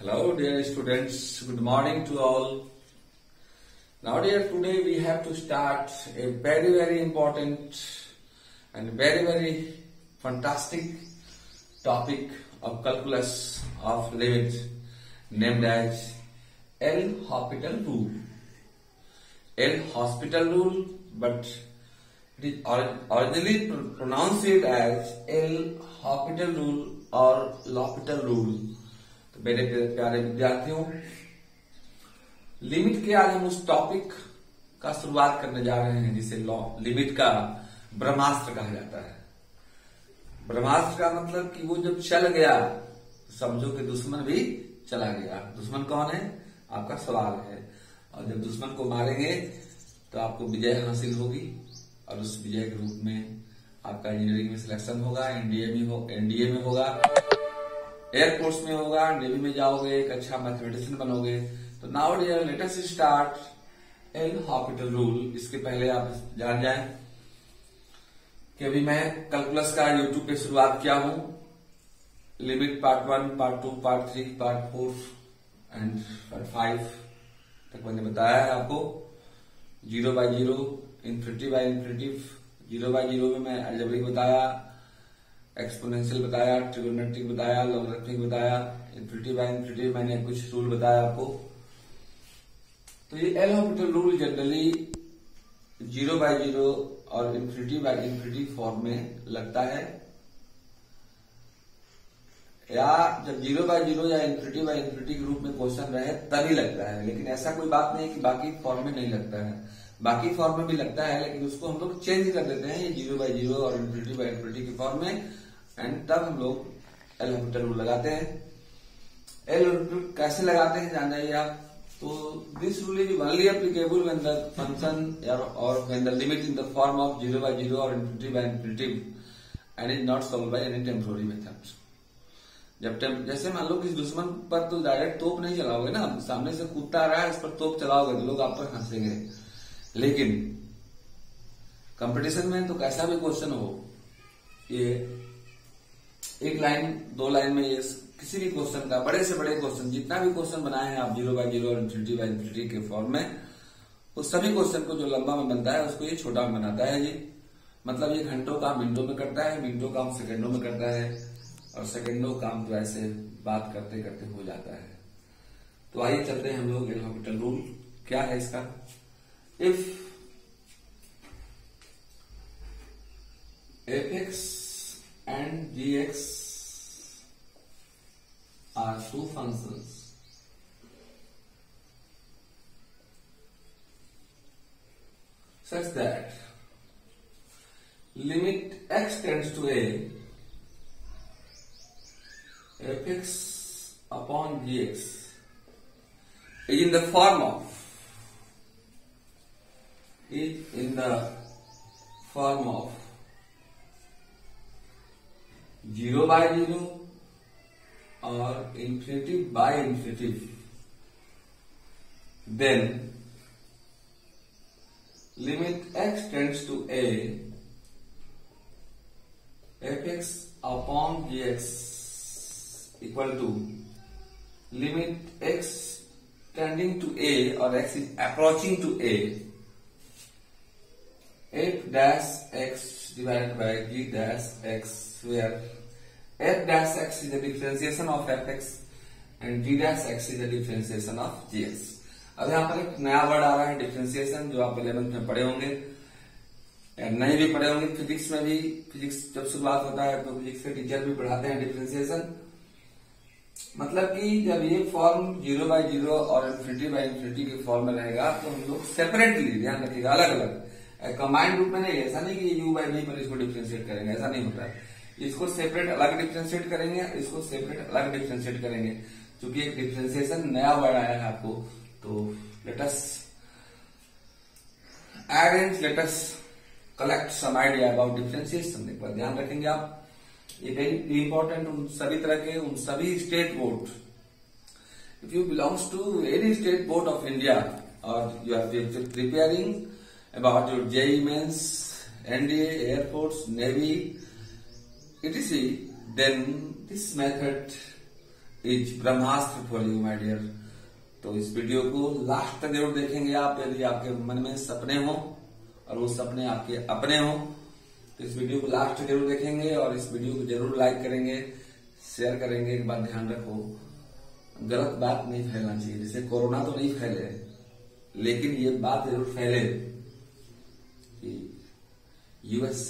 Hello dear students, good morning to all. Now dear, today we have to start a very important and very fantastic topic of calculus of limit named as L'Hopital rule. L'Hospital rule, but it is originally pronounced it as L'Hopital rule or L'Hopital rule. तो मेरे प्यारे विद्यार्थियों, limit के आज हम उस topic का शुरुआत करने जा रहे हैं जिसे लिमिट का ब्रह्मास्त्र कहा जाता है। ब्रह्मास्त्र का मतलब कि वो जब चल गया तो समझो कि दुश्मन भी चला गया। दुश्मन कौन है, आपका सवाल है। और जब दुश्मन को मारेंगे तो आपको विजय हासिल होगी और उस विजय के रूप में आपका इंजीनियरिंग में सिलेक्शन होगा, एनडीए में होगा, एयरफोर्स में होगा, नेवी में जाओगे, एक अच्छा मैथमेटिशियन बनोगे। तो now dear let us start L'Hopital rule. इसके पहले आप जान जाएं कि अभी मैं कैलकुलस का यूट्यूब पे शुरुआत किया हूं। Limit part 1, part 2, part 3, part 4 and part 5 तक मैंने बताया है आपको। 0 by 0, infinity by infinity. 0 by 0 में मैं अलजेब्रिक बताया, एक्सपोनेंशियल बताया, ट्रिगोनोमेट्रिक बताया, लॉगरिथमिक बताया। इन्फिनिटी बाय इन्फिनिटी मैंने कुछ रूल बताया आपको। तो ये L'Hopital रूल जनरली 0 by 0 और इन्फिनिटी बाय इन्फिनिटी फॉर्म में लगता है, या जब 0 by 0 या इन्फिनिटी बाय इन्फिनिटी के रूप में क्वेश्चन रहे तभी लगता है। लेकिन ऐसा कोई बात नहीं कि बाकी फॉर्म में नहीं लगता है, बाकी फॉर्म में भी लगता है, लेकिन उसको हम लोग चेंज कर देते हैं ये 0 by 0 और इन्फिनिटी बाय इन्फिनिटी के फॉर्म में, एंड तब हम लोग L'Hopital रूल लगाते हैं। L'Hopital कैसे लगाते हैं जान जाइए आप। तो this rule is only applicable when the function और when the limit in the form of 0 by 0 और infinity by infinity and is not solve by any temporary method. जब जैसे मान लो किसी दुश्मन पर तो डायरेक्ट तोप नहीं चलाओगे ना, सामने से कूदता आ रहा है, इस पर तोप चलाओगे तो लोग आप पर हंसेंगे। लेकिन कंपटीशन में तो कैसा भी क्वेश्चन हो, ये एक लाइन 2 लाइन में, ये किसी भी क्वेश्चन का, बड़े से बड़े क्वेश्चन, जितना भी क्वेश्चन बनाए हैं आप 0 by 0 और इन्फिनिटी बाय इन्फिनिटी के फॉर्म में, उस सभी क्वेश्चन को जो लंबा में बनता है उसको ये छोटा में बनाता है जी। मतलब ये घंटों काम मिनटों में करता है, मिनटों काम सेकंडों में करता है, और सेकंडों काम तो ऐसे बात करते करते हो जाता है। तो आइए चलते हैं हम लोग L'Hopital रूल क्या है इसका। If fx and gx are two functions such that limit x tends to a, fx upon gx is in the form of 0 by 0 or infinity by infinity, then limit x tends to a, fx upon gx equal to limit x tending to a or x is approaching to a, f dash x divided by g dash x, where f dash x is the differentiation of fx and g dash x is the differentiation of gx। अब यहाँ पर एक नया word आ रहा है differentiation, जो आप 11th में पढ़े होंगे या नहीं भी पढ़े होंगे। फिजिक्स में भी, फिजिक्स जब शुरुआत होता है तो फिजिक्स के टीचर भी पढ़ाते हैं डिफरेंशिएशन। मतलब कि जब ये फॉर्म 0 by 0 और इन्फिनिटी बाय इन्फिनिटी के फॉर्म में रहेगा तो हम लोग सेपरेटली, ध्यान रखिएगा, अलग अलग, कंबाइंड रूप में नहीं। ऐसा नहीं कि u by v पर इसको डिफरेंशिएट करेंगे, ऐसा नहीं होता है। इसको सेपरेट अलग डिफरेंशिएट करेंगे, इसको सेपरेट अलग डिफरेंशिएट करेंगे। क्योंकि एक डिफरेंशिएशन नया वर्ड आया है आपको, तो let us arrange, let us collect some idea about differentiation. एक बार ध्यान रखेंगे आप, ये वेरी इंपॉर्टेंट उन सभी तरह के, उन सभी state board, if you belongs to any state board of India और you are preparing about your JEE Mains, NDA, air force, navy, etc., then this method is ब्रह्मास्त्र फॉर यू माय डियर। तो इस वीडियो को last तक जरूर देखेंगे आप, यदि आपके मन में सपने हो और वो सपने आपके अपने हो तो इस वीडियो को लास्ट तक जरूर देखेंगे और इस वीडियो को जरूर लाइक करेंगे, शेयर करेंगे। एक बात ध्यान रखो, गलत बात नहीं फैलना चाहिए। जैसे कोरोना तो नहीं फैले, लेकिन ये बात जरूर फैले कि यूएस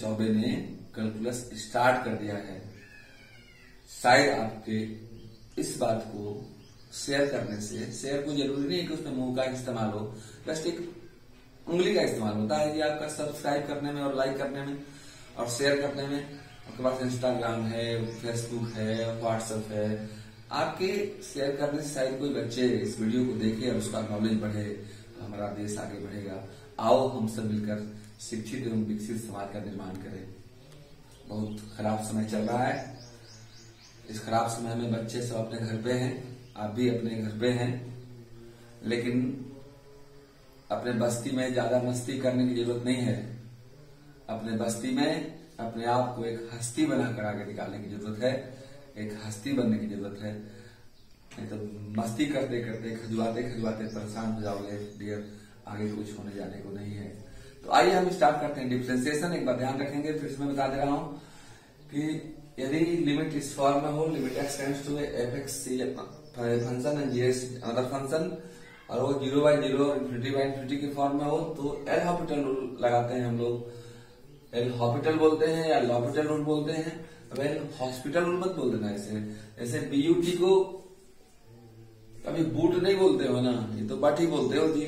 चौबे ने कैलकुलस स्टार्ट कर दिया है। शायद आपके इस बात को शेयर करने से, शेयर को जरूरी नहीं है कि उसमें मुंह का इस्तेमाल हो, जस्ट एक उंगली का इस्तेमाल होता है। ये आपका सब्सक्राइब करने में और लाइक करने में और शेयर करने में। आपके पास इंस्टाग्राम है, फेसबुक है, व्हाट्सएप है, आपके शेयर करने से शायद कोई बच्चे इस वीडियो को देखे और उसका नॉलेज बढ़े, हमारा देश आगे बढ़ेगा। आओ हम सब मिलकर शिक्षित एवं विकसित समाज का निर्माण करें। बहुत खराब समय चल रहा है। इस खराब समय में बच्चे सब अपने घर पे हैं, आप भी अपने घर पे हैं, लेकिन अपने बस्ती में ज्यादा मस्ती करने की जरूरत नहीं है। अपने बस्ती में अपने आप को एक हस्ती बनाकर आगे निकालने की जरूरत है, एक हस्ती बनने की जरूरत है। नहीं तो मस्ती करते करते खजुआते खजुआते परेशान हो जाओगे डियर, आगे कुछ होने जाने को नहीं है। तो आइए हम स्टार्ट करते हैं डिफरेंशिएशन। एक बार ध्यान रखेंगे, फिर से मैं बता दे रहा हूं कि यदि लिमिट इस फॉर्म में हो, limit x tends to f x function and g x another function, और वो 0/0 और ∞/∞ के फॉर्म में हो, तो एल हॉपिटल रूल लगाते हैं हम लोग। एल हॉपिटल बोलते हैं या लॉपिटल रूल बोलते हैं। अब एल हॉस्पिटल रूल मत बोल देना ऐसे। ऐसे बीयूटी को कभी बूट नहीं बोलते हो ना, ये तो बट ही बोलते हो जी।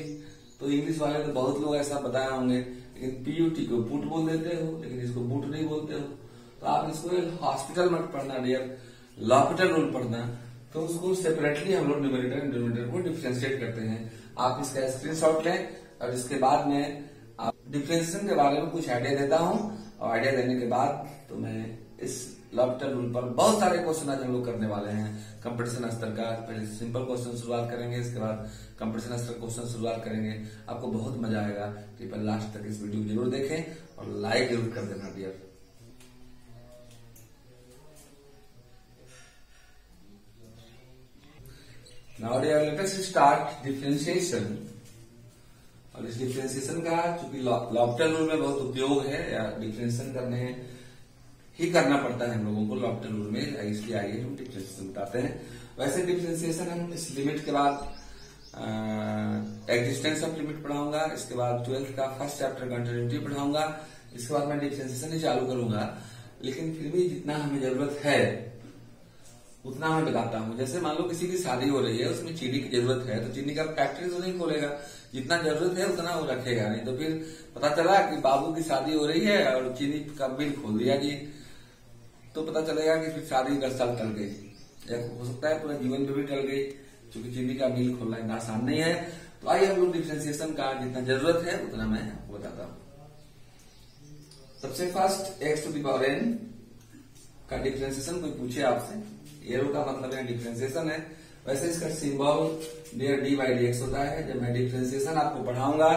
तो इंग्लिश वाले तो बहुत लोग ऐसा बताए होंगे, लेकिन पीयूटी को बूट बोल देते हो, लेकिन इसको बूट नहीं बोलते हो। तो आप इसको हॉस्पिटल मत पढ़ना डियर, लॉपिटल रूल पढ़ना। तो उसको सेपरेटली हम लोग न्यूमरेटर एंड डिनोमिनेटर को डिफरेंशिएट करते हैं। आप इसका स्क्रीनशॉट लें और इसके बाद में आप डिफरेंशिएशन के बारे में कुछ आइडिया देता हूं, और आइडिया देने के बाद तो मैं इस लॉपिटल रूल पर बहुत सारे क्वेश्चन आज हम लोग करने वाले हैं कंपटीशन स्तर का। पहले सिंपल क्वेश्चन शुरुआत करेंगे, इसके बाद कंपटीशन स्तर क्वेश्चन शुरुआत करेंगे। आपको बहुत मजा आएगा। कृपया लास्ट तक इस वीडियो को जरूर देखें और लाइक जरूर कर देना dear. Now dear let us start differentiation. और इस डिफरेंशिएशन का चूंकि लॉपिटल रूल में बहुत उपयोग है, या डिफरेंशिएशन करने ही करना पड़ता है हम लोगों को लॉपिटल रूल में, इसलिए आइए हम डिफरेंशिएशन बताते हैं। वैसे डिफरेंशिएशन हम इस लिमिट के बाद एग्जिस्टेंस ऑफ लिमिट पढ़ाऊंगा, इसके बाद 12th का फर्स्ट चैप्टर कंटिन्यूटी पढ़ाऊंगा, इसके बाद मैं डिफरेंशिएशन ही चालू करूंगा। लेकिन फिर भी जितना हमें जरूरत है उतना मैं बताता हूँ। जैसे मान लो किसी की शादी हो रही है, उसमें चीनी की जरूरत है, तो चीनी का फैक्ट्री तो नहीं खोलेगा, जितना जरूरत है उतना वो रखेगा। नहीं तो फिर पता चला कि बाबू की शादी हो रही है और चीनी का मिल खोल दिया जी, तो पता चलेगा कि फिर शादी 10 साल टल गई, या हो सकता है पूरा जीवन में भी टल गई, क्योंकि चीनी का मिल खोलना इतना आसान नहीं है। तो आइए हम लोग डिफरेंशिएशन का जितना जरूरत है उतना मैं आपको बताता हूँ। सबसे first x to the power n का डिफरेंशिएशन कोई पूछे आपसे, एरो का मतलब है डिफरेंशिएशन है। वैसे इसका सिंबल डियर dy/dx होता है। जब मैं डिफरेंशिएशन आपको पढ़ाऊंगा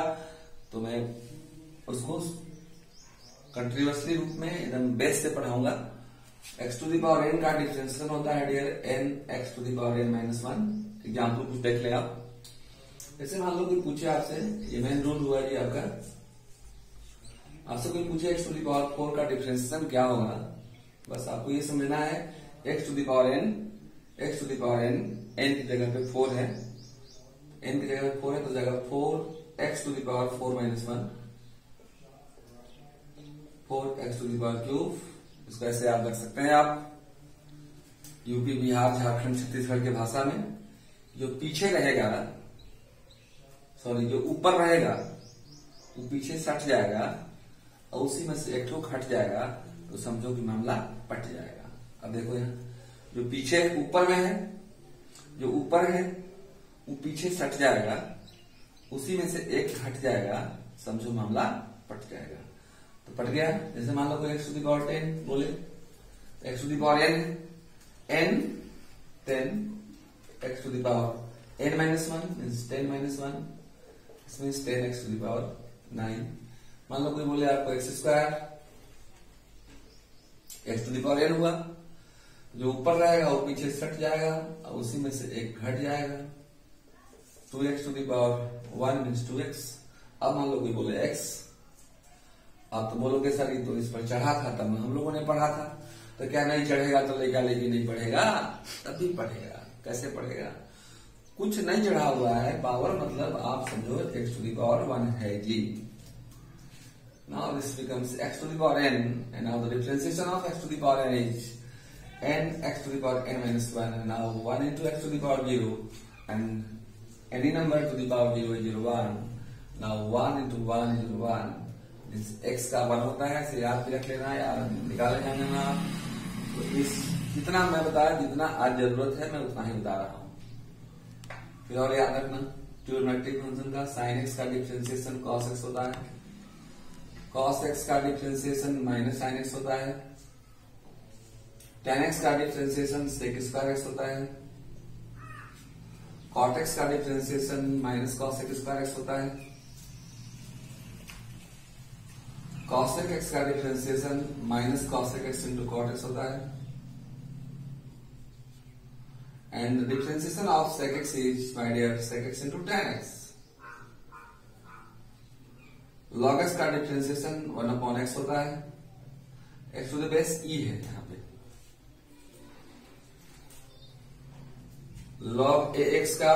तो मैं उसको कंटिन्यूअसली रूप में एकदम बेस से पढ़ाऊंगा। x to the power n का डिफरेंशिएशन होता है dear n x to the power n - 1। Example कुछ देख ले आप। जैसे मान लो कोई पूछे आपसे, ये मेन रूल हुआ जी आपका, आपसे कोई पूछे x टू द पावर 4 का डिफरेंशिएशन क्या होगा, बस आपको ये समझना है x to the power n, x to the power n, n की जगह पे 4 है, n की जगह पे 4 है तो जगह 4x to the power 4 - 1, 4x to the power cube. इसको ऐसे याद रख सकते हैं आप यूपी, बिहार, झारखंड, छत्तीसगढ़ की भाषा में। जो पीछे रहेगा, सॉरी जो ऊपर रहेगा वो पीछे सट जाएगा, और उसी में से एक ठोक हट जाएगा, तो समझो कि मामला पट जाएगा। अब देखो यहाँ जो पीछे ऊपर में है, जो ऊपर है वो पीछे सट जाएगा, उसी में से एक हट जाएगा, समझो मामला पट जाएगा। तो पट गया। जैसे मान लो कोई x टू द पावर 10 बोले, x to the power n 10, x to the power n - 1 means 10 - 1, इसमें 10x टू द पावर 9। मान लो कोई बोले आपको x² x to the power n हुआ, जो ऊपर रहेगा वो पीछे सट जाएगा और उसी में से एक घट जाएगा। 2x to the power 1 means 2x। अब मान लो कोई बोले x, आप तो बोलोगे सर ये तो इस पर चढ़ा था, तब हम लोगों ने पढ़ा था, तो क्या नहीं चढ़ेगा तो लेगा, लेकिन नहीं पढ़ेगा तभी पढ़ेगा। कैसे पढ़ेगा? कुछ नहीं चढ़ा हुआ है, पावर मतलब आप समझो x टू द पावर 1 है जी। Now this becomes x to the power n, and now the differentiation of x to the power n is n x to the power n minus 1, and now 1 into x to the power 0, and any number to the power 0 is 0, 1. Now 1 into 1 is 1. इस x का 1 होता है, इसे याद भी रख लेना या निकाले जाने में आप। तो इस जितना मैं बताया, जितना आज जरूरत है मैं उतना ही बता रहा हूँ। फिर और याद रखना, ट्रिग्नोमेट्रिक फंक्शन का sin x का डिफरेंशिएशन cos x होता है, cos x का डिफरेंशिएशन माइनस sin x होता है, tan x का डिफरेंशिएशन sec स्क्वायर x होता है, cot x का differentiation minus cos x square x होता है, cosec x का differentiation minus cosec x into cot x होता है, and differentiation of sec x is my dear sec x into tan x। log x का differentiation 1 upon x होता है, x to the base e है यहाँ पे। log ax का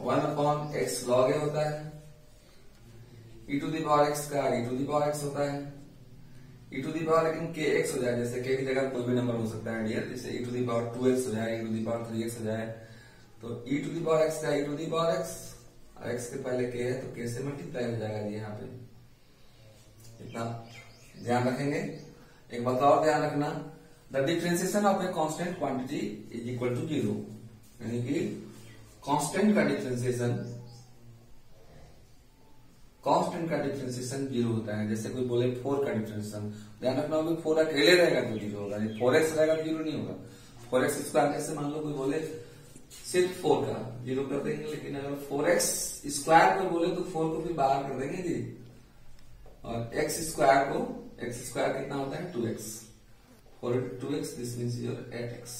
1 upon x log a होता है, e to the power x का e to the power x होता है, e टू द पावर लेकिन kx हो जाए, जैसे k की जगह कोई भी नंबर हो सकता है डियर, जैसे e to the power 2x हो जाए, e to the power 3x हो जाए, तो e to the power x का e to the power x, और x के पहले k है तो k से मल्टीप्लाई हो जाएगा जी यहाँ पे। इतना ध्यान रखेंगे। एक बात और ध्यान रखना, the differentiation of a constant quantity is equal to 0, यानी कि कांस्टेंट का डिफरेंशिएशन 0 होता है। जैसे कोई बोले 4 का डिफरेंशिएशन, ध्यान रखना होगा 4 अकेले रहेगा तो 0 होगा, 4x रहेगा तो 0 नहीं होगा। 4x स्क्वायर कैसे, मान लो कोई बोले सिर्फ 4 का 0 कर देंगे, लेकिन अगर 4x स्क्वायर को बोले तो 4 को भी बाहर कर देंगे जी, और x स्क्वायर कितना होता है 2x, 4 into 2x, this means your 8x।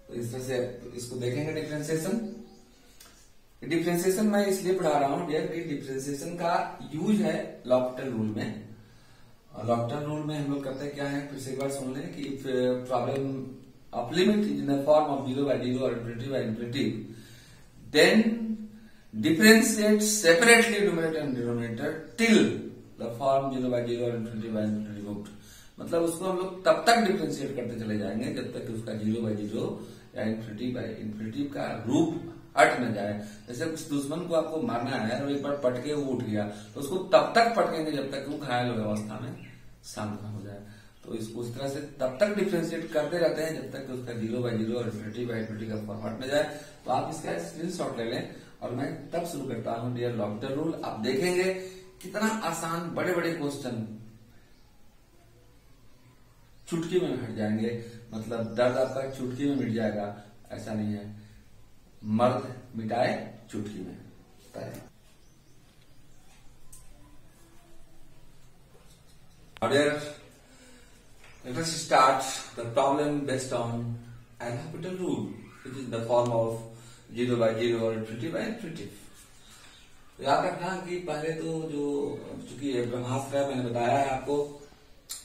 तो इस तरह से इसको देखेंगे डिफरेंशिएशन। डिफरेंशिएशन मैं इसलिए पढ़ा रहा हूं डियर कि डिफरेंशिएशन का यूज है लॉपिटल रूल में, और लॉपिटल रूल में हम लोग करते हैं क्या है, फिर से एक बार सुन लें कि if problem of limit is in the form of 0 by 0 और infinity by infinity, then differentiate separately numerator and denominator till the form 0 by 0 और infinity by infinity removed। मतलब उसको हम लोग तब तक डिफरेंशिएट करते चले जाएंगे जब तक कि उसका 0 by 0 या इन्फिनिटी by इन्फिनिटी का रूप हट न जाए। जैसे कुछ दुश्मन को आपको मारना है और एक बार पटके वो उठ गया, तो उसको तब तक पटकेंगे जब तक वो घायल अवस्था में शांत न हो जाए। तो इसको उस तरह से तब तक डिफरेंशिएट करते रहते हैं जब तक कि उसका 0 by 0 और इन्फिनिटी by इन्फिनिटी का फॉर्म हट न जाए। तो आप इसका स्क्रीनशॉट ले लें और मैं तब शुरू करता हूं डियर लॉपिटल रूल। आप देखेंगे कितना आसान बड़े बड़े क्वेश्चन चुटकी में हट जाएंगे, मतलब दर्द आपका चुटकी में मिट जाएगा। ऐसा नहीं है, मर्द मिटाए चुटकी में। Dear, let us start the problem based on an L'Hopital rule, which is the form of 0 by 0 और इन्फिनिटी by इन्फिनिटी। तो याद रखना कि पहले तो जो चूंकि ब्रह्मास्त्र है मैंने बताया है आपको,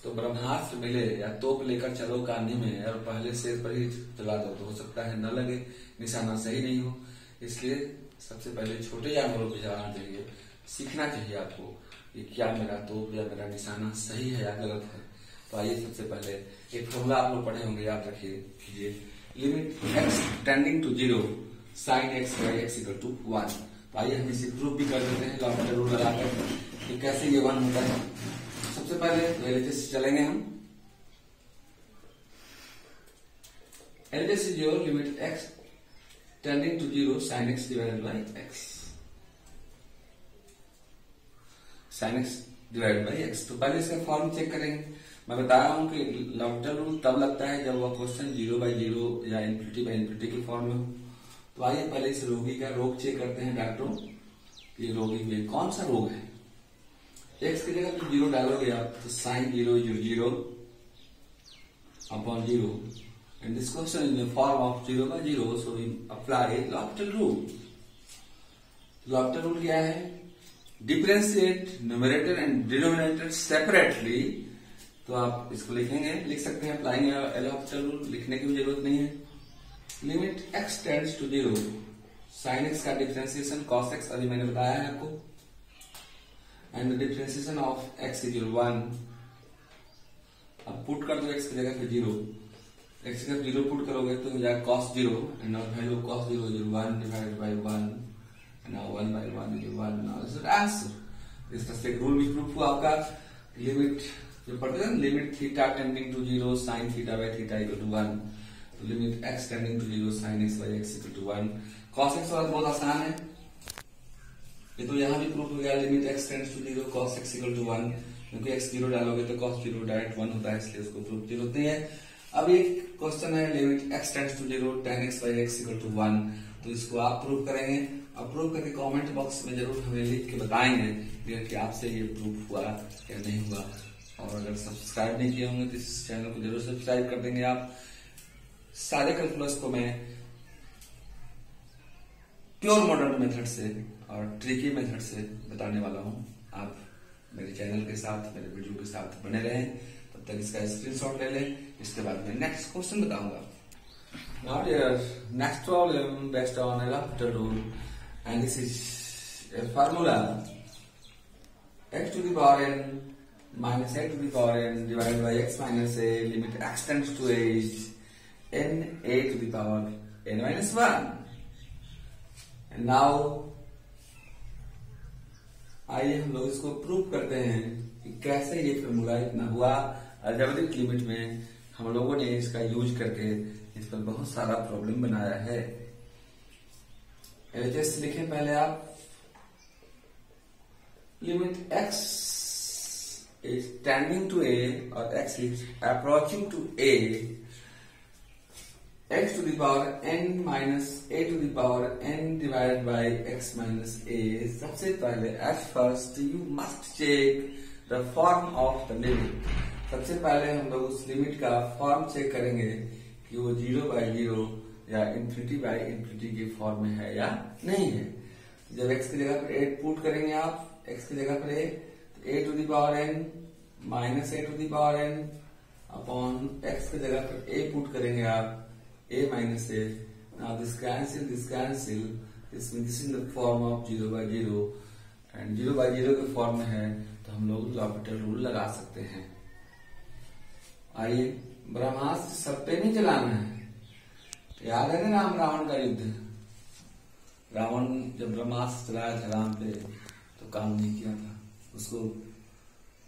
तो ब्रह्मास्त्र मिले या तोप लेकर चलो कान्ही में और पहले शेर पर ही चला दो, तो हो सकता है न लगे, निशाना सही नहीं हो। इसलिए सबसे पहले छोटे जानवरों को चलाना चाहिए, सीखना चाहिए आपको कि क्या मेरा तोप या मेरा निशाना सही है या गलत है। तो आइए सबसे पहले एक फॉर्मूला आप लोग पढ़े होंगे, याद रखिए, limit x tending to 0 sin x by x equal to 1। तो आइए हम इसे प्रूफ भी कर देते हैं लॉपिटल रूल लगाकर कि कैसे ये 1 होता है। सबसे पहले एलएचएस चलेंगे हम। LHS is your limit x tending to 0 sin x divided by x, sin x divided by x। तो पहले इसका फॉर्म चेक करेंगे। मैं बता रहा हूं कि लॉपिटल रूल तब लगता है जब वह क्वेश्चन 0 by 0 या इन्फिनिटी by इन्फिनिटी के फॉर्म में हो। तो आइए पहले इस रोगी का रोग चेक करते हैं डॉक्टरों, कि रोगी में कौन सा रोग है। x की जगह पे 0 डालोगे आप तो sin 0 0, upon 0. And this question is in the form of 0 by 0, so we apply L'Hopital rule. L'Hopital rule क्या है? Differentiate numerator and denominator separately. तो आप इसको लिखेंगे, लिख सकते हैं, अप्लाइंग L'Hopital rule, लिखने की भी जरूरत नहीं है. Limit x tends to 0, sin x का डिफरेंशिएशन cos x अभी मैंने बताया है आपको, and the differentiation of x equal 1. अब पुट कर दो x की जगह पे 0, x की जगह 0 पुट करोगे तो हो जाएगा cos 0, and now value of cos 0 is 1 divided by 1, and now 1 by 1 is 1. Now this is answer. इस तरह से एक रूल भी प्रूफ हुआ आपका. लिमिट जो पढ़ते हैं, limit theta tending to 0 sin theta by theta equal to 1. तो limit x tending to 0 sin x by x equal to 1. cos x वाला बहुत आसान है, ये तो यहाँ भी प्रूफ हो गया. Limit x tends to 0 cos x equal to 1, क्योंकि x 0 डालोगे तो cos 0 डायरेक्ट 1 होता है, इसलिए उसको प्रूफ की जरूरत नहीं है. अब एक क्वेश्चन है limit x tends to 0 tan x by x equal to 1. तो इसको आप प्रूफ करेंगे. अब प्रूफ करके कमेंट बॉक्स में जरूर हमें लिख के बताएंगे कि आपसे ये प्रूफ हुआ या नहीं हुआ. और अगर सब्सक्राइब नहीं किए होंगे तो इस चैनल को जरूर सब्सक्राइब कर देंगे आप. सारे कैलकुलस को मैं प्योर मॉडर्न मेथड से और ट्रिकी मेथड से बताने वाला हूं. आप मेरे चैनल के साथ, मेरे वीडियो के साथ बने रहें. तब तक इसका स्क्रीनशॉट ले लें. इसके बाद मैं नेक्स्ट क्वेश्चन बताऊंगा. Now dear, next problem based on L'Hopital rule, and this is a formula: x to the power n minus a to the power n divided by x minus a. Limit x tends to a is n a to the power n minus 1. And now आइए हम लोग इसको prove करते हैं कि कैसे ये formula इतना हुआ. अलजेब्रिक लिमिट में हम लोगों ने इसका यूज करके इस पर बहुत सारा प्रॉब्लम बनाया है. एलएचएस लिखें पहले आप. Limit x is tending to a और x is approaching to a, x to the power n minus a to the power n divided by x minus a. सबसे पहले at first you must check the form of the limit. सबसे पहले हम लोग उस limit का form check करेंगे कि वो 0 by 0 या इन्फिनिटी बाय इन्फिनिटी के फॉर्म में है या नहीं है. जब x की जगह पर 8 पुट करेंगे आप, x की जगह पर a, तो a to the power n माइनस a to the power n upon x की जगह पर a पुट करेंगे आप, a minus a. Now this cancel, this means in the form of 0 by 0, and 0 by 0 के फॉर्म में है तो हम लोग l'Hopital रूल लगा सकते हैं. आइए, ब्रह्मास्त्र सब पे नहीं चलाना है. याद है ना राम रावण का युद्ध? रावण जब ब्रह्मास्त्र चलाया था राम पे तो काम नहीं किया था. उसको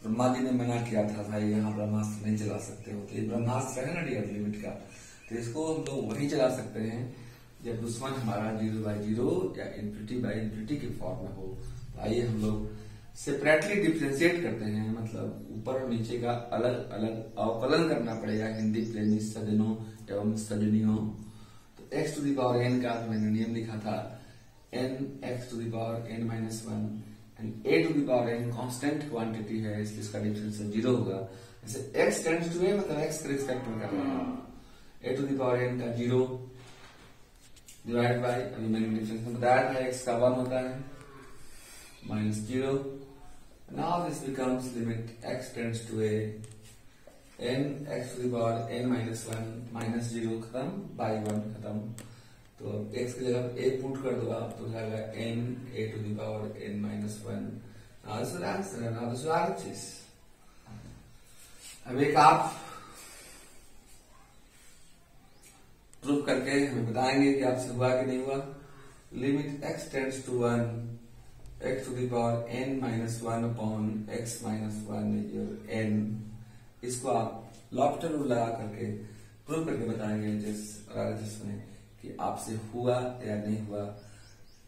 ब्रह्मा जी ने मना किया था, भाई यहाँ ब्रह्मास्त्र नहीं चला सकते हो. तो ये ब्रह्मास्त्र है ना डियर लिमिट का, तो इसको हम लोग वही चला सकते हैं जब दुश्मन हमारा 0 by 0 या इन्फिनिटी बाय इन्फिनिटी के फॉर्म में हो. तो आइए हम लोग सेपरेटली डिफ्रेंशिएट करते हैं, मतलब ऊपर और नीचे का अलग अलग अवकलन करना पड़ेगा हिंदी प्रेमी सज्जनों एवं सजनियों. तो x to the power n का मैंने नियम लिखा था, n x to the power n minus 1, and a to the power n constant quantity है, इसलिए इसका डिफरेंशियल 0 होगा. जैसे x टेंड्स टू a मतलब x के रिस्पेक्ट में कर रहे हैं. a to the power n का 0 डिवाइड बाय, अभी मैंने डिफरेंस में बताया था x का 1 होता है, minus 0. Now this becomes limit x tends to a n x to the power n minus 1 minus 0 खत्म, by 1 खत्म. तो x की जगह a पुट कर दो आप, तो हो जाएगा n a to the power n minus 1. Now this is the answer. Now this is RHS. अब एक आप प्रूफ करके हमें बताएंगे कि आपसे हुआ कि नहीं हुआ. Limit x tends to 1, x to the power n minus 1 upon x minus 1 is your n. इसको आप L'Hopital रूल लगा करके प्रूव करके बताएंगे जिसमें कि आपसे हुआ या नहीं हुआ.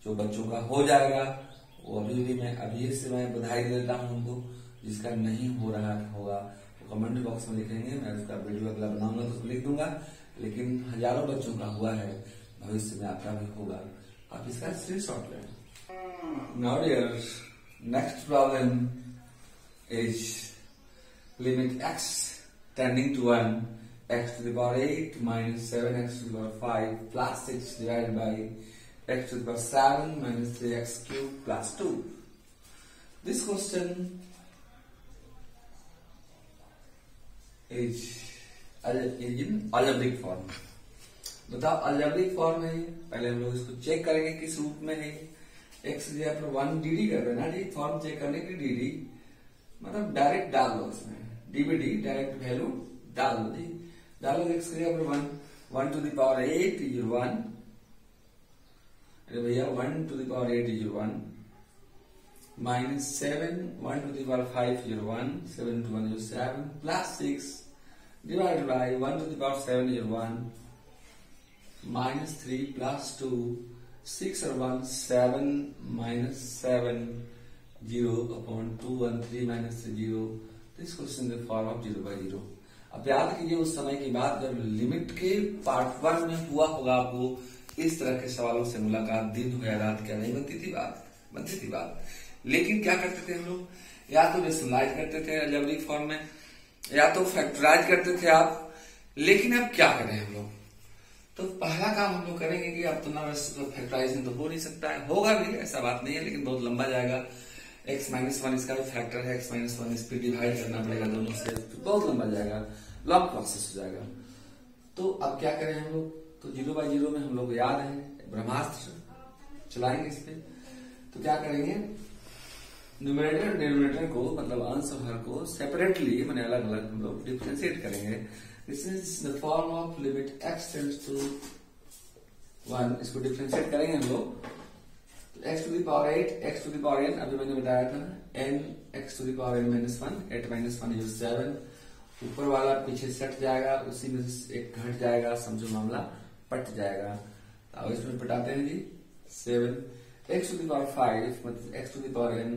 जो बच्चों का हो जाएगा वो अभी से मैं बधाई देता हूं उनको. जिसका नहीं हो रहा होगा तो कमेंट बॉक्स में लिखेंगे, मैं उसका वीडियो अगला बनाऊंगा तो उसको लिख दूंगा. लेकिन हजारों बच्चों का हुआ है, भविष्य में आपका भी होगा. आप इसका स्क्रीनशॉट लें. Now dear, next problem is limit x tending to 1 x to the power 8 minus 7x to the power 5 plus 6 divided by x to the power 7 minus 3x cubed plus 2. This question is in algebraic form. बताओ algebraic form है। पहले हम लोग इसको check करेंगे किस रूप में है। x की जगह पर 1 dd कर रहे हैं ना जी, फॉर्म चेक करने की dd मतलब डायरेक्ट डाल दो इसमें, dbd डायरेक्ट वैल्यू डाल दो जी। डालो x की जगह पर 1 to the power 8 is 1, अरे भैया 1 to the power 8 is 1 minus 7 1 to the power 5 is 1, 7 to 1 is 7 plus 6 divided by 1 to the power 7 is 1 minus 3 plus 2 6 or 1 7 minus 7 0 upon 2 1 3 minus 3 0. This question is the form of 0 by 0. अब याद कीजिए उस समय की बात जब limit के part 1 में हुआ होगा आपको इस तरह के सवालों से मुलाकात, दिन हो या रात, क्या नहीं बनती थी बात। लेकिन क्या करते थे हम लोग, या तो रेशनलाइज करते थे अलजेब्रिक फॉर्म में, या तो फैक्टराइज करते थे आप। लेकिन अब क्या करें हम लोग, तो पहला काम हम लोग करेंगे कि अब तो ना फैक्टराइजिंग तो हो नहीं सकता है, होगा भी ऐसा बात नहीं है, लेकिन बहुत लंबा जाएगा। x माइनस 1 इसका भी फैक्टर है, x माइनस 1 इस पर डिवाइड करना पड़ेगा दोनों से, तो बहुत लंबा जाएगा, लॉन्ग प्रोसेस हो जाएगा। तो अब क्या करें हम लोग, तो 0 by 0 में हम लोग याद है ब्रह्मास्त्र चलाएंगे इस पे। तो क्या करेंगे, न्यूमरेटर डिनोमिनेटर को मतलब अंश और हर को सेपरेटली मैंने अलग अलग हम लोग डिफरेंशिएट करेंगे। This is the form of limit x tends to 1, इसको डिफरेंशिएट करेंगे हम लोग। तो x to the power 8 x to the power n, अभी मैंने बताया था n x to the power n minus 1, 8 minus 1 is 7, ऊपर वाला पीछे सट जाएगा, उसी में एक घट जाएगा, समझो मामला पट जाएगा। अब इसमें पटाते हैं जी 7 x to the power 5 मतलब x to the power n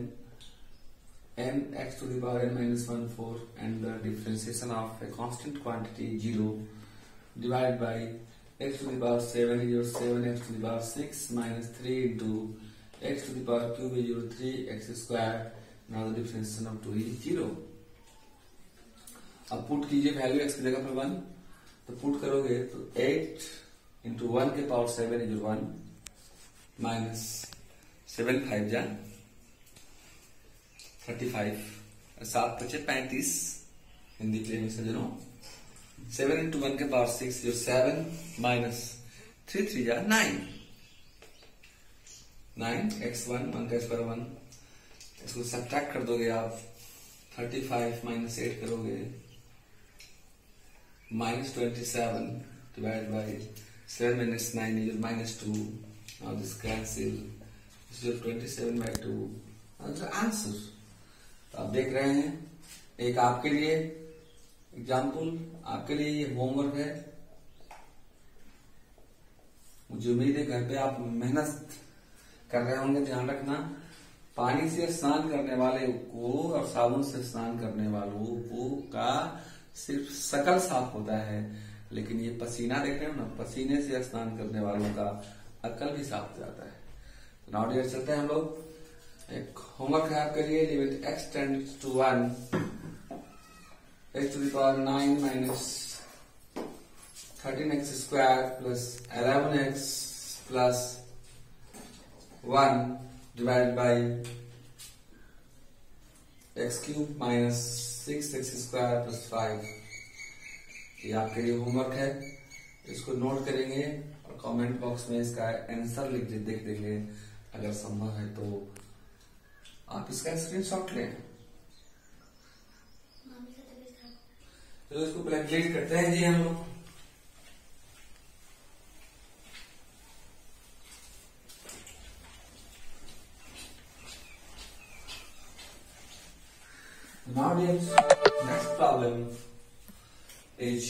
x to the power n minus 1 4 and the differentiation of a constant quantity 0 divided by x to the power 7 is your 7x to the power 6 minus 3 into x to the power cube is your 3x square. Now the differentiation of 2 is 0. अब put कीजिए value x की जगह पर 1, तो put करोगे तो 8 into 1 के power 7 is 1 minus 7 5 जा 35, 7 बचे 35, हिंदी के लिए सजनों 7 into 1 के पावर 6 जो 7 minus 3 3 जा 9 x1 1 का स्क्वायर 1, इसको सब्ट्रैक्ट कर दोगे आप 35 minus 8 करोगे minus 27 divided by 7 minus 9 is minus 2. Now this cancel, this is 27 by 2. Answer तो आप देख रहे हैं, एक आपके लिए एग्जाम्पल, आपके लिए ये होमवर्क है। मुझे उम्मीद है घर पे आप मेहनत कर रहे होंगे। ध्यान रखना, पानी से स्नान करने वाले को और साबुन से स्नान करने वालों को का सिर्फ शकल साफ होता है, लेकिन ये पसीना देख रहे हो ना, पसीने से स्नान करने वालों का अकल भी साफ हो जाता है। तो नाउ डियर चलते हैं हम लोग, एक होमवर्क है आपके लिए। Limit x tends to 1 x to the power 9 minus 13x square plus 11x plus 1 divided by x cube minus 6x square plus 5। ये आपके लिए होमवर्क है, इसको नोट करेंगे और कमेंट बॉक्स में इसका आंसर देख देंगे। अगर संभव है तो आप इसका स्क्रीनशॉट लें। तो इसको कैलकुलेट करते हैं जी हम लोग। Now next problem is,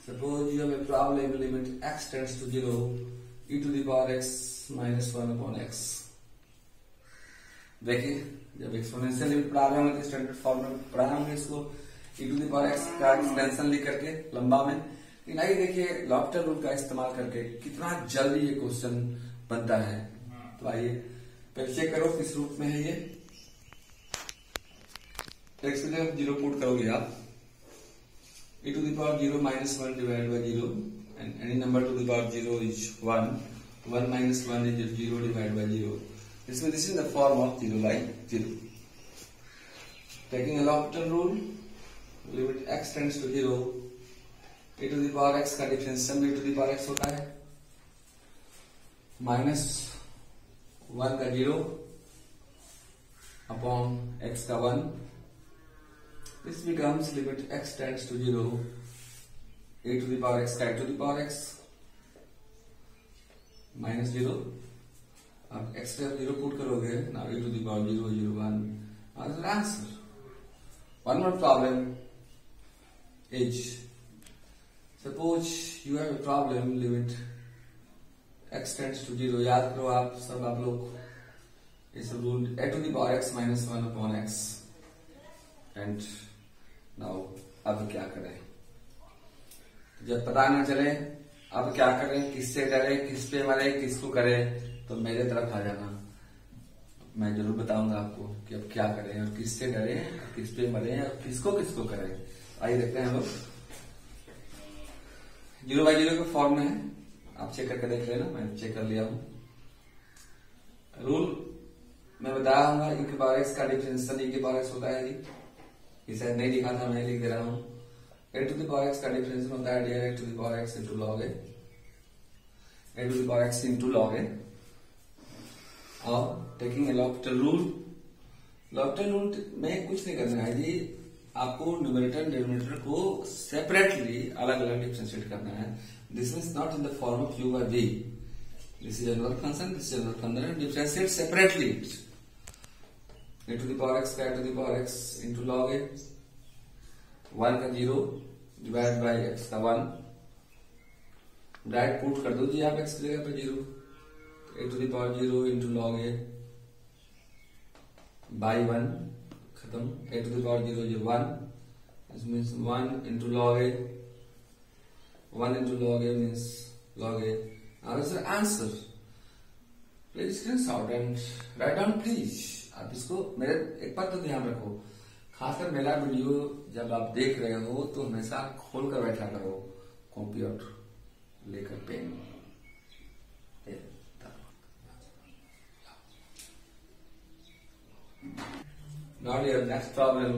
suppose you have a problem limit x tends to 0 e to the power x minus 1 upon x। देखिए जब एक्सपोनेंशियल लिमिट पढ़ा रहे होंगे तो स्टैंडर्ड फॉर्म में पढ़ाए होंगे इसको e to the power x का एक्सटेंशन लिख करके लंबा में। लेकिन आइए देखिए लॉफ्टर रूल का इस्तेमाल करके कितना जल्दी ये क्वेश्चन बनता है। तो आइए पहले चेक करो किस रूप में है ये। x की जगह 0 पुट करोगे आप e to the power 0 minus 1 divided by 0, and any number to the power 0 is 1. 1 minus 1 is 0 divided by 0. This means this is in the form of 0 by 0. Taking L'Hopital rule, limit x tends to 0, e to the power x का differential e to the power x होता है minus 1 का 0 upon x का 1. This becomes limit x tends to 0, e to the power x का e to the power x minus 0. अब x पे 0 put करोगे now e to the power 0 0 1. Answer. One more problem is, suppose you have a problem limit x tends to 0. याद करो आप सब आप लोग इस rule a to the power x minus 1 upon x. And now अब क्या करें? जब पता न चले अब क्या करें, किससे डरे, किस पे मरे, किसको करें, तो मेरे तरफ आ जाना. मैं जरूर बताऊंगा आपको कि अब क्या करें और किससे डरे, किस पे मरे और किसको किसको करें. आइए देखते हैं हम लोग. 0 by 0 के फॉर्म में है, आप चेक करके देख लेना. मैं चेक कर लिया हूं. रूल मैं बताया हूँ e के पावर x का डिफरेंशियल e के पावर x होता है जी. ये शायद नहीं लिखा था, मैं लिख दे रहा हूँ. a to the power x का डिफरेंशियल होता है a to the power x into log a. a to the power x into log a. और taking L'Hopital rule, L'Hopital rule में कुछ नहीं करना है जी. आपको न्यूमरेटर डिनोमिनेटर को सेपरेटली अलग अलग डिफरेंशिएट करना है. This is not in the form of u by v. This is general function, this is general function. Differentiate separately a to the power x का a to the power x into log a. 1 का 0 divide by x का 1. Direct put कर दो जी आप x की जगह पे 0. a to the power 0 into log a by 1 खत्म. a to the power 0 is 1. This means 1 into log a. 1 into log a means log a. Now is the answer. Please screenshot and write down please. आप इसको मेरे एक बात तो ध्यान रखो, खासकर मेरा वीडियो जब आप देख रहे हो तो हमेशा खोल कर बैठा करो कॉपी और लेकर pen. Now your next problem.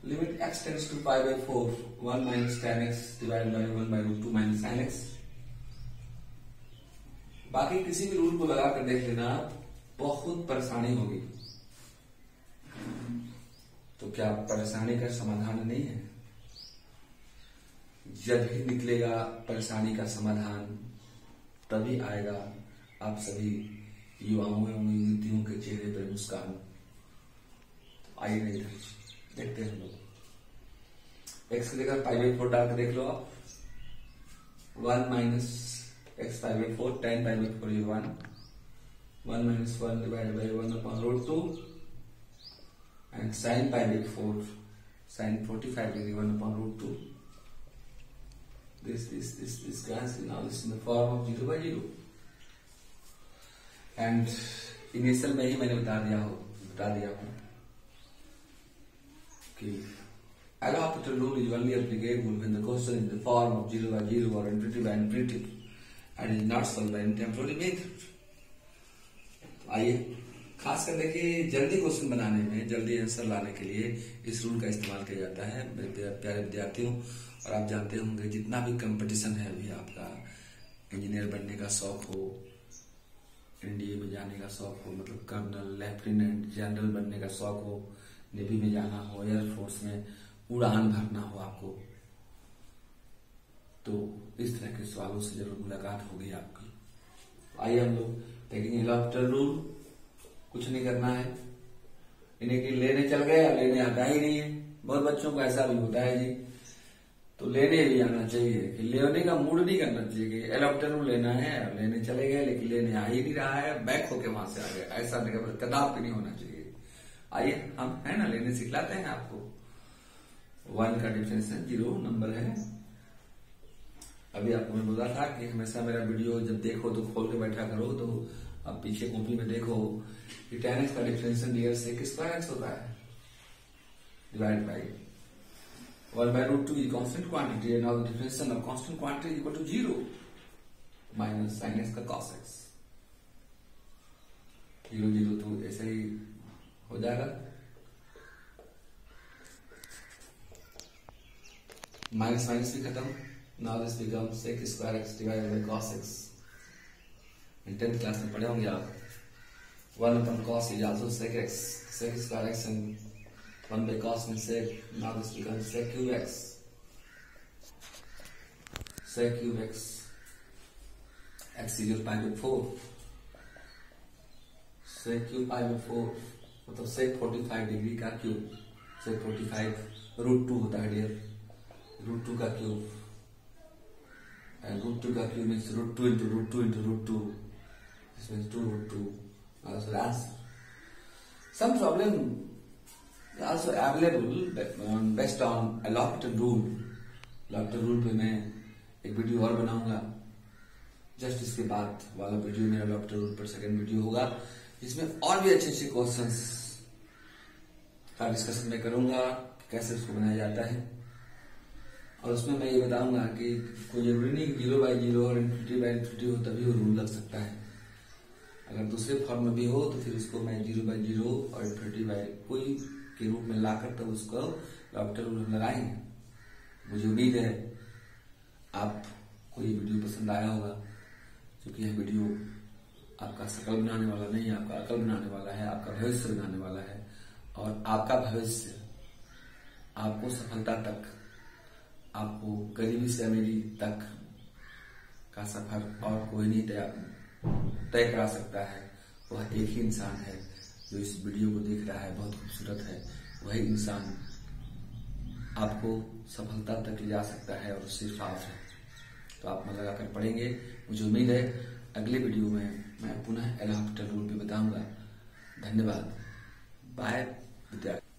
Limit x tends to pi by 4. 1 minus tan x divided by 1 by root 2 minus sin x. बाकी किसी भी रूल को लगा कर देख लेना, बहुत परेशानी होगी. तो क्या परेशानी का समाधान नहीं है? जब ही निकलेगा परेशानी का समाधान तभी आएगा आप सभी युवाओं एवं युवतियों के चेहरे पर मुस्कान. आइए नहीं देखते हैं लोग. x की जगह पाई बाई 4 डाल के देख लो आप. 1 minus x pi by 4, tan pi by 4 is 1. 1 minus 1 divided by 1 upon root 2. And sin pi by 4, sin 45 degree 1 upon root 2. This cancel. Now this is in the form of 0 by 0. And initial में ही मैंने बता दिया हूं कि L'Hopital rule is only applicable when the question is in the form of 0 by 0 or infinitive by infinitive and is not solved by any temporary method. आइए खास कर देखिए, जल्दी क्वेश्चन बनाने में, जल्दी आंसर लाने के लिए इस रूल का इस्तेमाल किया जाता है मेरे प्यारे विद्यार्थियों. और आप जानते होंगे जितना भी कंपटीशन है अभी, आपका इंजीनियर बनने का शौक हो, एनडीए में जाने का शौक हो, मतलब कर्नल, लेफ्टिनेंट, जनरल बनने का शौक हो, नेवी में जाना हो, एयरफोर्स में उड़ान भरना हो आपको, तो इस तरह के सवालों से जरूर मुलाकात होगी आपकी. आइए हम लोग टेकिंग L'Hopital रूल, कुछ नहीं करना है. इन्हें कि लेने चल गए, लेने आता ही नहीं है. बहुत बच्चों को ऐसा भी होता है जी. तो लेने भी आना चाहिए, कि लेने का मूड नहीं करना चाहिए कि L'Hopital रूल लेना है, लेने चले गए लेकिन लेने आ ही नहीं रहा है, बैक होके वहां से आ गए. ऐसा कदाप नहीं होना चाहिए. आइए हम है ना लेने सिखलाते हैं आपको. 1 का डिफरेंशियल 0 नंबर है. अभी आपको मैं बोला था कि हमेशा मेरा वीडियो जब देखो तो खोल के बैठा करो. तो अब पीछे कॉपी में देखो कि tan x का डिफरेंशियल dx से किस स्क्वायर x होता है, divide by 1/√2 is constant quantity and now the differential of constant quantity is equal to 0 minus sin x का cos x। 0 0 तो ऐसे ही हो जाएगा, माइनस माइनस भी खत्म। Now this becomes sec square x divided bye cos x। In 10th class में पढ़े होंगे आप। 1/cos is also sec x, sec square x and 1/cos means sec। Now this becomes sec cube x, sec cube x, x is equal to pi/4, sec cube pi/4 मतलब sec 45 degree का cube. sec 45 √2 होता है dear, √2 का cube, and √2 का cube means √2 into √2 into √2, this means 2√2। Also the answer. Some problem is also available based on a L'Hopital rule। L'Hopital rule पे मैं एक video और बनाऊंगा, जस्ट इसके बाद वाला वीडियो मेरा L'Hopital rule पर सेकंड वीडियो होगा, जिसमें और भी अच्छे अच्छे क्वेश्चंस का डिस्कशन मैं करूंगा कैसे उसको बनाया जाता है। और उसमें मैं ये बताऊंगा कि कोई जरूरी नहीं कि 0/0 और ∞/∞ हो तभी वो रूल लग सकता है। अगर दूसरे फॉर्म में भी हो तो फिर उसको मैं 0/0 और ∞/ कोई के रूप में लाकर तब उसको L'Hopital रूल लगाएंगे। मुझे उम्मीद है आपको ये वीडियो पसंद आया होगा, क्योंकि यह वीडियो आपका शकल बनाने वाला नहीं है, आपका अकल बनाने वाला है, आपका भविष्य बनाने वाला है। और आपका भविष्य आपको सफलता तक, आपको गरीबी से अमीरी तक का सफर और कोई नहीं तय करा सकता है। वह एक ही इंसान है जो इस वीडियो को देख रहा है, बहुत खूबसूरत है। वही इंसान आपको सफलता तक ले जा सकता है और सिर्फ आप है। तो आप मन लगाकर पढ़ेंगे। मुझे उम्मीद है अगले वीडियो में मैं पुनः L'Hopital रूल भी बताऊंगा। धन्यवाद। बाय विद्यार्थी।